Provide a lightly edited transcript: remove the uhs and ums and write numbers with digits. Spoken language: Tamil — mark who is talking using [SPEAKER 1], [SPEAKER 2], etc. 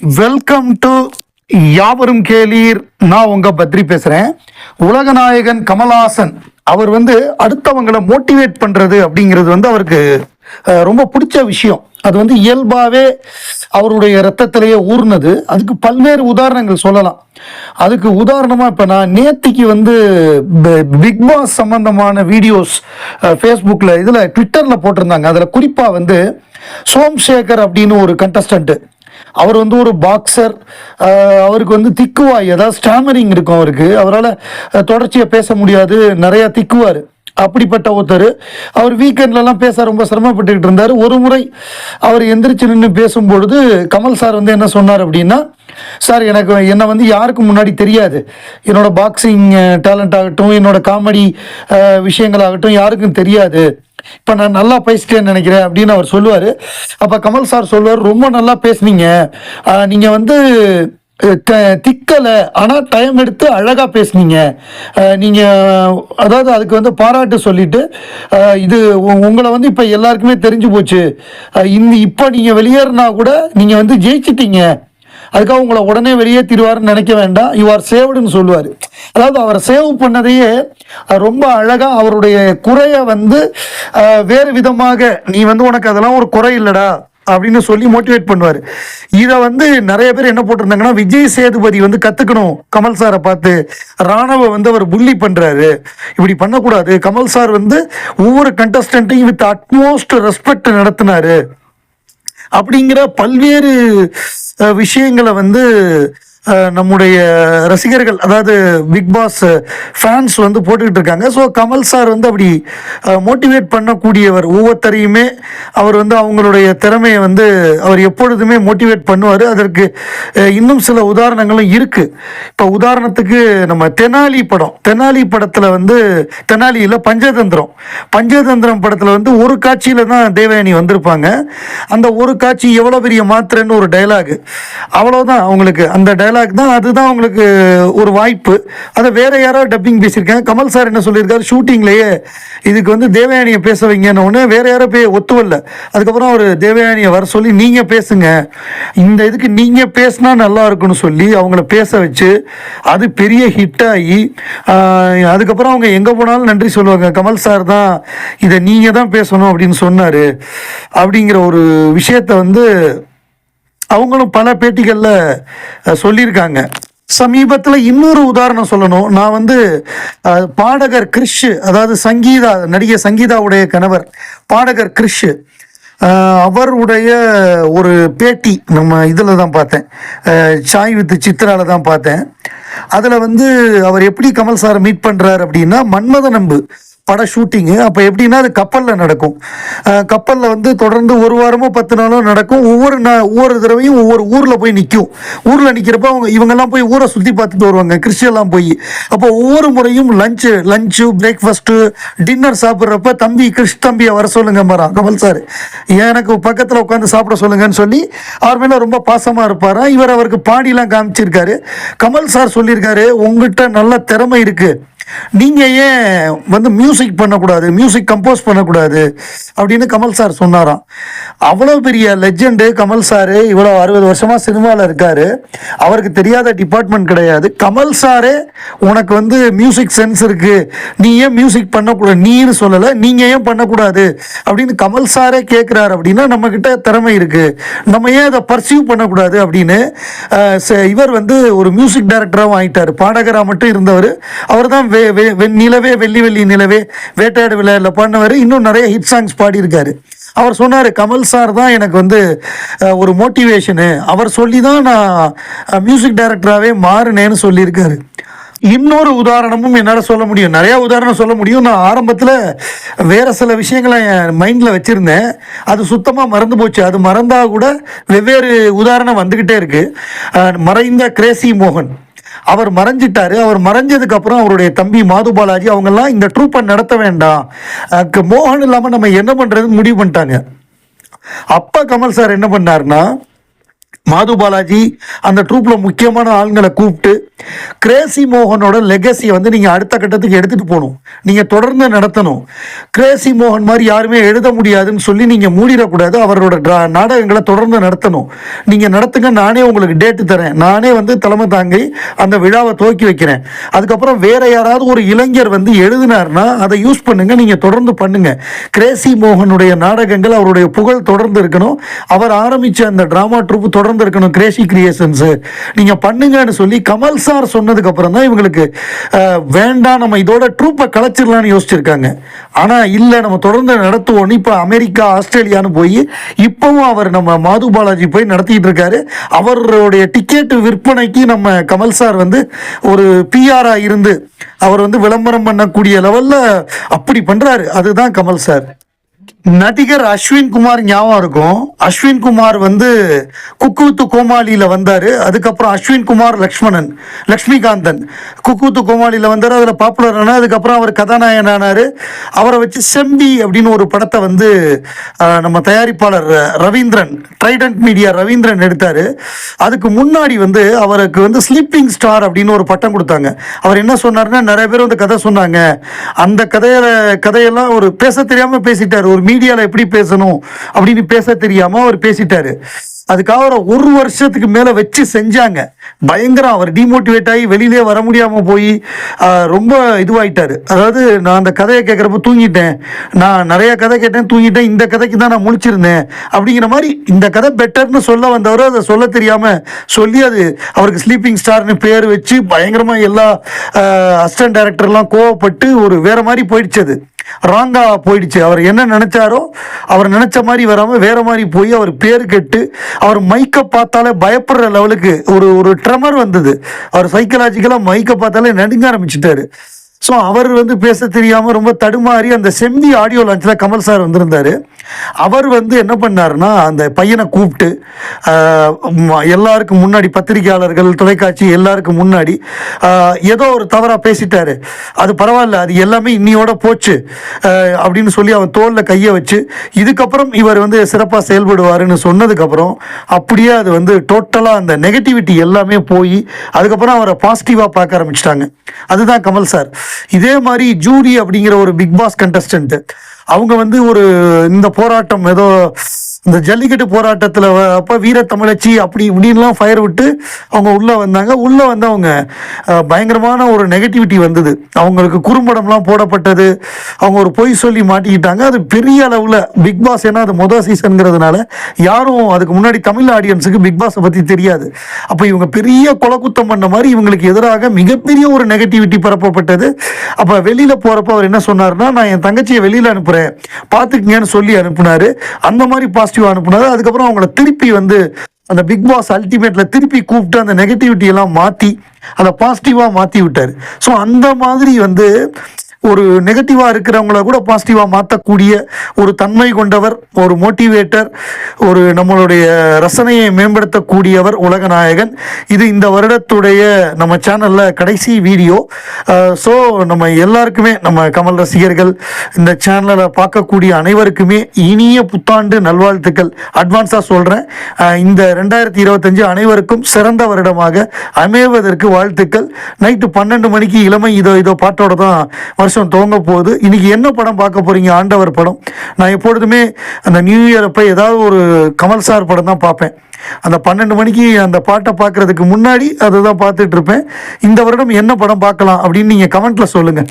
[SPEAKER 1] வெல்கம் டு யாவரும் கேளீர். நான் உங்க பத்ரி பேசுறேன். உலகநாயகன் கமல்ஹாசன் அவர் அடுத்தவங்களை மோட்டிவேட் பண்றது அப்படிங்கிறது அவருக்கு ரொம்ப பிடிச்ச விஷயம். அது இயல்பாகவே அவருடைய ரத்தத்திலேயே ஊர்னது. அதுக்கு பல்வேறு உதாரணங்கள் சொல்லலாம். அதுக்கு உதாரணமாக இப்போ நான் நேத்திக்கு பிக் பாஸ் சம்பந்தமான வீடியோஸ் ஃபேஸ்புக்கில் ட்விட்டரில் போட்டிருந்தாங்க. அதில் குறிப்பாக சோம்சேகர் அப்படின்னு ஒரு கண்டஸ்டன்ட்டு. அவர் ஒரு பாக்ஸர். அவருக்கு திக்குவாய், அதாவது ஸ்டாமரிங் இருக்கும் அவருக்கு. அவரால் தொடர்ச்சியாக பேச முடியாது, நிறையா திக்குவார். அப்படிப்பட்ட ஒருத்தர். அவர் வீக்கெண்ட்லலாம் பேச ரொம்ப சிரமப்பட்டுக்கிட்டு இருந்தார். ஒரு முறை அவர் எந்திரிச்சு நின்று பேசும்பொழுது கமல் சார் என்ன சொன்னார் அப்படின்னா, சார் என்னை யாருக்கு முன்னாடி தெரியாது. என்னோட பாக்ஸிங் டேலண்ட் ஆகட்டும், என்னோட காமெடி விஷயங்களாகட்டும் யாருக்கும் தெரியாது. இப்போ நான் நல்லா பேசிட்டேன்னு நினைக்கிறேன் அப்படின்னு அவர் சொல்லுவார். அப்போ கமல் சார் சொல்லுவார், ரொம்ப நல்லா பேசுனீங்க, நீங்கள் திக்கலை, ஆனால் டைம் எடுத்து அழகாக பேசுனீங்க நீங்கள். அதாவது அதுக்கு பாராட்டு சொல்லிட்டு, இது உங்களை இப்போ எல்லாருக்குமே தெரிஞ்சு போச்சு. இப்போ நீங்கள் வெளியேறினா கூட நீங்கள் ஜெயிச்சிட்டீங்க. அதுக்காக உங்களை உடனே வெளியேற்றிடுவார்னு நினைக்க வேண்டாம், யூ ஆர் சேவ்டுன்னு சொல்லுவார். அதாவது அவரை சேவ் பண்ணதையே ரொம்ப அழகாக அவருடைய குறையை வேறு விதமாக, நீ உனக்கு அதெல்லாம் ஒரு குறை இல்லைடா அப்படின்னு சொல்லி மோட்டிவேட் பண்ணுவார். இதை நிறைய பேர் என்ன போட்டிருந்தாங்கன்னா, விஜய் சேதுபதி கற்றுக்கணும் கமல் சாரை பார்த்து. ராணவ அவர் புள்ளி பண்ணுறாரு, இப்படி பண்ணக்கூடாது. கமல் சார் ஒவ்வொரு கண்டஸ்டன்ட்டையும் வித் அட்மோஸ்ட் ரெஸ்பெக்ட் நடத்தினாரு அப்படிங்கிற பல்வேறு விஷயங்களை நம்முடைய ரசிகர்கள், அதாவது பிக் பாஸ் ஃபேன்ஸ் போட்டுக்கிட்டு இருக்காங்க. ஸோ கமல் சார் அப்படி மோட்டிவேட் பண்ணக்கூடியவர். ஒவ்வொருத்தரையுமே அவர் அவங்களுடைய திறமையை அவர் எப்பொழுதுமே மோட்டிவேட் பண்ணுவார். அதற்கு இன்னும் சில உதாரணங்களும் இருக்குது. இப்போ உதாரணத்துக்கு நம்ம தெனாலி படம். தெனாலி படத்தில் தெனாலியில் பஞ்சதந்திரம் படத்தில் ஒரு காட்சியில் தான் தேவயானி வந்திருப்பாங்க. அந்த ஒரு காட்சி எவ்வளோ பெரிய மாத்திரன்னு ஒரு டைலாக், அவ்வளோதான் அவங்களுக்கு. அந்த டைலாக் தான், அதுதான் உங்களுக்கு ஒரு வாய்ப்பு. அதை வேற யாரோ டப்பிங் பேசியிருக்காங்க. கமல் சார் என்ன சொல்லியிருக்காரு, ஷூட்டிங்லேயே இதுக்கு தேவயானியை பேச வைங்கன்னு ஒன்று வேற யாரோ ஒத்துவல்ல. அதுக்கப்புறம் அவர் தேவயானியை வர சொல்லி, நீங்கள் பேசுங்க, இந்த இதுக்கு நீங்கள் பேசினா நல்லா இருக்குன்னு சொல்லி அவங்கள பேச வச்சு அது பெரிய ஹிட் ஆகி, அதுக்கப்புறம் அவங்க எங்கே போனாலும் நன்றி சொல்லுவாங்க, கமல் சார் தான் இதை நீங்கள் தான் பேசணும் அப்படின்னு சொன்னார். அப்படிங்கிற ஒரு விஷயத்தை அவங்களும் பல பேட்டிகளில் சொல்லியிருக்காங்க. சமீபத்தில் இன்னொரு உதாரணம் சொல்லணும். நான் பாடகர் கிறிஷ், அதாவது நடிகை சங்கீதாவுடைய கணவர் பாடகர் கிறிஷ், அவருடைய ஒரு பேட்டி நம்ம இதில் தான் பார்த்தேன், சாய் வித் சித்ராவில் தான் பார்த்தேன். அதில் அவர் எப்படி கமல் சாரை மீட் பண்ணுறாரு அப்படின்னா, மன்மத நம்பு பட ஷூட்டிங்கு. அப்போ எப்படின்னா அது கப்பலில் நடக்கும். கப்பலில் தொடர்ந்து ஒரு வாரமோ 10 நாளோ நடக்கும். ஒவ்வொரு தடவையும் ஒவ்வொரு ஊரில் போய் நிற்கும். ஊரில் நிற்கிறப்ப இவங்கெல்லாம் போய் ஊரை சுற்றி பார்த்துட்டு வருவாங்க, கிறிஸ்டியெல்லாம் போய். அப்போ ஒவ்வொரு முறையும் லஞ்சு பிரேக்ஃபாஸ்ட்டு டின்னர் சாப்பிட்றப்ப, தம்பி கிறிஸ் தம்பியை வர சொல்லுங்க மரம் கமல் சார், எனக்கு பக்கத்தில் உட்காந்து சாப்பிட சொல்லுங்கன்னு சொல்லி அவர் மேலே ரொம்ப பாசமாக இருப்பார். அவருக்கு பாடிலாம் காமிச்சிருக்காரு. கமல் சார் சொல்லியிருக்காரு, உங்கள்கிட்ட நல்ல திறமை இருக்குது, நீங்கள் ஏன் மியூசிக் பண்ணக்கூடாது, மியூசிக் கம்போஸ் பண்ணக்கூடாது அப்படின்னு கமல் சார் சொன்னாராம். அவ்வளோ பெரிய லெஜெண்டு கமல் சார். இவ்வளோ 60 வருஷமாக சினிமாவில் இருக்கார். அவருக்கு தெரியாத டிபார்ட்மெண்ட் கிடையாது. கமல் சாரே உனக்கு மியூசிக் சென்ஸ் இருக்குது, நீ ஏன் மியூசிக் பண்ணக்கூடாது, நீன்னு சொல்லலை, நீங்கள் ஏன் பண்ணக்கூடாது அப்படின்னு கமல் சாரே கேட்குறாரு. அப்படின்னா நம்மக்கிட்ட திறமை இருக்குது, நம்ம ஏன் அதை பர்சீவ் பண்ணக்கூடாது அப்படின்னு இவர் ஒரு மியூசிக் டைரக்டராகவும் ஆகிட்டார். பாடகராக மட்டும் இருந்தவர். அவர் தான் நிலவே வெள்ளி வெள்ளி நிலவே, வேட்டையாடு விளையாடல பாடினவர். இன்னும் நிறைய ஹிட் சாங்ஸ் பாடியிருக்காரு. அவர் சொன்னார், கமல் சார் தான் எனக்கு ஒரு மோட்டிவேஷனு, அவர் சொல்லி தான் நான் மியூசிக் டைரக்டராகவே மாறினேன்னு சொல்லியிருக்காரு. இன்னொரு உதாரணமும் என்னால் சொல்ல முடியும், நிறையா உதாரணம் சொல்ல முடியும். நான் ஆரம்பத்தில் வேறு சில விஷயங்களை என் மைண்டில் வச்சுருந்தேன், அது சுத்தமாக மறந்து போச்சு. அது மறந்தால் கூட வெவ்வேறு உதாரணம் வந்துக்கிட்டே இருக்குது. மறைந்த கிரேசி மோகன் அவர் மறைஞ்சிட்டாரு. அவர் மறைஞ்சதுக்கு அப்புறம் அவருடைய தம்பி மாது பாலாஜி அவங்கெல்லாம் இந்த ட்ரூப்பை நடத்த வேண்டாம், மோகன் இல்லாமல் நம்ம என்ன பண்ணுறதுன்னு முடிவு பண்ணிட்டாங்க. அப்போ கமல் சார் என்ன பண்ணாருன்னா, மாது பாலாஜி அந்த ட்ரூப்பில் முக்கியமான ஆளுங்களை கூப்பிட்டு கிரேசி மோகனோட லெகசியை வந்து நீங்கள் அடுத்த கட்டத்துக்கு எடுத்துகிட்டு போகணும், நீங்கள் தொடர்ந்து நடத்தணும். கிரேசி மோகன் மாதிரி யாருமே எழுத முடியாதுன்னு சொல்லி நீங்கள் மூடிடக்கூடாது. அவரோட நாடகங்களை தொடர்ந்து நடத்தணும். நீங்கள் நடத்துங்க, நானே உங்களுக்கு டேட்டு தரேன், நானே வந்து தலைமை தாங்கி அந்த விழாவை துவக்கி வைக்கிறேன். அதுக்கப்புறம் வேற யாராவது ஒரு இளைஞர் வந்து எழுதினார்னா அதை யூஸ் பண்ணுங்க, நீங்கள் தொடர்ந்து பண்ணுங்க. கிரேசி மோகனுடைய நாடகங்கள், அவருடைய புகழ் தொடர்ந்து இருக்கணும். அவர் ஆரம்பித்த அந்த ட்ராமா ட்ரூப் தொடர்ந்து இருக்கணும், கிரேசி கிரியேஷன்ஸ். நீங்கள் பண்ணுங்கன்னு சொல்லி கமல் சார் சொன்னதுக்கு அப்புறம் தான் இவங்களுக்கு வேண்டாம், நம்ம இதோட ட்ரூப்பை கலைச்சிடலான்னு யோசிச்சிருக்காங்க. ஆனால் இல்லை, நம்ம தொடர்ந்து நடத்துவோம். இப்போ அமெரிக்கா, ஆஸ்திரேலியான்னு போய் இப்போவும் அவர் நம்ம மாது பாலாஜி போய் நடத்திட்டு இருக்காரு. அவருடைய டிக்கெட் விற்பனைக்கு நம்ம கமல் சார் வந்து ஒரு பிஆரா இருந்து அவர் வந்து விளம்பரம் பண்ணக்கூடிய லெவலில் அப்படி பண்ணுறாரு. அதுதான் கமல் சார். நடிகர் அஸ்வின் குமார் ஞாபகம் இருக்கும். அஸ்வின் குமார் வந்து குக்கு வித்து கோமாளியில் வந்தார். அதுக்கப்புறம் அஸ்வின் குமார் லக்ஷ்மிகாந்தன் குக்கு வித்து கோமாளியில் வந்தார். அதில் பாப்புலர் ஆனால் அதுக்கப்புறம் அவர் கதாநாயகன் ஆனார். அவரை வச்சு செம்பி அப்படின்னு ஒரு படத்தை வந்து நம்ம தயாரிப்பாளர் ரவீந்திரன், ட்ரைடன்ட் மீடியா ரவீந்திரன் எடுத்தார். அதுக்கு முன்னாடி வந்து அவருக்கு வந்து ஸ்லீப்பிங் ஸ்டார் அப்படின்னு ஒரு பட்டம் கொடுத்தாங்க. அவர் என்ன சொன்னார்னா, நிறைய பேர் வந்து கதை சொன்னாங்க, அந்த கதையெல்லாம் ஒரு பேச தெரியாமல் பேசிட்டார். ஒரு மீடியாவில் எப்படி பேசணும் அப்படின்னு பேச தெரியாமல் அவர் பேசிட்டாரு. அதுக்காக அவர் ஒரு வருஷத்துக்கு மேலே வச்சு செஞ்சாங்க. பயங்கரம். அவர் டிமோட்டிவேட் ஆகி வெளியிலே வர முடியாமல் போய் ரொம்ப இதுவாயிட்டார். அதாவது, நான் அந்த கதையை கேட்குறப்ப தூங்கிட்டேன், நான் நிறைய கதை கேட்டேன், தூங்கிட்டேன், இந்த கதைக்கு தான் நான் முழிச்சிருந்தேன் அப்படிங்கிற மாதிரி இந்த கதை பெட்டர்னு சொல்ல வந்தவர் அதை சொல்ல தெரியாமல் சொல்லி அது அவருக்கு ஸ்லீப்பிங் ஸ்டார்னு பேர் வச்சு பயங்கரமாக எல்லா அசிஸ்டன்ட் டைரக்டர்லாம் கோவப்பட்டு ஒரு வேற மாதிரி போயிடுச்சு. அது ராங்கா போயிடுச்சு. அவர் என்ன நினைச்சாரோ அவர் நினைச்ச மாதிரி வராமல் வேற மாதிரி போய் அவர் பேர் கெட்டு அவர் மைக்கை பார்த்தாலே பயப்படுற லெவலுக்கு ஒரு ட்ரெமர் வந்தது. அவர் சைக்கலாஜிக்கலாக மைக்கை பார்த்தாலே நடுங்க ஆரம்பிச்சுட்டாரு. ஸோ அவர் வந்து பேச தெரியாமல் ரொம்ப தடுமாறி அந்த செம்பி ஆடியோ லான்ச்சில் கமல் சார் வந்திருந்தார். அவர் வந்து என்ன பண்ணாருன்னா, அந்த பையனை கூப்பிட்டு எல்லாருக்கும் முன்னாடி, பத்திரிகையாளர்கள், தொலைக்காட்சி எல்லாருக்கும் முன்னாடி ஏதோ ஒரு தவறாக பேசிட்டாரு. அது பரவாயில்ல, அது எல்லாமே இன்னியோட போச்சு அப்படின்னு சொல்லி அவன் தோளில் கையை வச்சு இதுக்கப்புறம் இவர் வந்து சிறப்பாக செயல்படுவாருன்னு சொன்னதுக்கப்புறம் அப்படியே அது வந்து டோட்டலாக அந்த நெகட்டிவிட்டி எல்லாமே போய் அதுக்கப்புறம் அவரை பாசிட்டிவாக பார்க்க ஆரம்பிச்சிட்டாங்க. அதுதான் கமல் சார். இதே மாதிரி ஜூரி அப்படிங்கிற ஒரு பிக் பாஸ் கண்டஸ்டன்ட், அவங்க வந்து இந்த போராட்டம் ஏதோ இந்த ஜல்லிக்கட்டு போராட்டத்தில் அப்போ வீர தமிழச்சி அப்படி இப்படின்லாம் ஃபயர் விட்டு அவங்க உள்ளே வந்தாங்க. உள்ளே வந்து அவங்க பயங்கரமான ஒரு நெகட்டிவிட்டி வந்தது. அவங்களுக்கு குறும்படம்லாம் போடப்பட்டது. அவங்க ஒரு பொய் சொல்லி மாட்டிக்கிட்டாங்க. அது பெரிய அளவில் பிக் பாஸ், ஏன்னா அது மொதல் சீசனுங்கிறதுனால யாரும் அதுக்கு முன்னாடி தமிழ் ஆடியன்ஸுக்கு பிக் பாஸை பற்றி தெரியாது. அப்போ இவங்க பெரிய கொலக்குத்தம் பண்ண மாதிரி இவங்களுக்கு எதிராக மிகப்பெரிய ஒரு நெகட்டிவிட்டி பரப்பப்பட்டது. அப்போ வெளியில் போகிறப்ப அவர் என்ன சொன்னார்னா, நான் என் தங்கச்சியை வெளியில் அனுப்புகிறேன், பார்த்துக்குங்கன்னு சொல்லி அனுப்புனார். அந்த மாதிரி அனுப்புனாரு. அதுக்கப்புறம் அவங்கள திருப்பி வந்து அந்த பிக் பாஸ் அல்டிமேட்ல திருப்பி கூப்பிட்டு அந்த நெகட்டிவிட்டி எல்லாம் மாற்றி அதை பாசிட்டிவாக மாற்றி விட்டார். ஸோ அந்த மாதிரி வந்து ஒரு நெகட்டிவாக இருக்கிறவங்கள கூட பாசிட்டிவாக மாற்றக்கூடிய ஒரு தன்மை கொண்டவர், ஒரு மோட்டிவேட்டர், ஒரு நம்மளுடைய ரசனையை மேம்படுத்தக்கூடியவர் உலகநாயகன். இது இந்த வருடத்துடைய நம்ம சேனலில் கடைசி வீடியோ. ஸோ நம்ம எல்லாருக்குமே, நம்ம கமல் ரசிகர்கள், இந்த சேனலில் பார்க்கக்கூடிய அனைவருக்குமே இனிய புத்தாண்டு நல்வாழ்த்துக்கள் அட்வான்ஸாக சொல்கிறேன். இந்த 2025 அனைவருக்கும் சிறந்த வருடமாக அமைவதற்கு வாழ்த்துக்கள். நைட்டு 12 மணிக்கு இளமை இதோ பாட்டோட தான் துவங்க போகுது. இன்னைக்கு என்ன படம் பார்க்க போறீங்க? ஆண்டவர் படம். நான் எப்பொழுதுமே அந்த நியூ இயர் அப்ப ஏதாவது ஒரு கமல் சார் படம் தான் பார்ப்பேன். அந்த 12 மணிக்கு அந்த பாட்டை பார்க்கறதுக்கு முன்னாடி அதை தான் பார்த்துட்டு இருப்பேன். இந்த வருடம் என்ன படம் பார்க்கலாம் அப்படின்னு நீங்க கமெண்ட்ல சொல்லுங்க.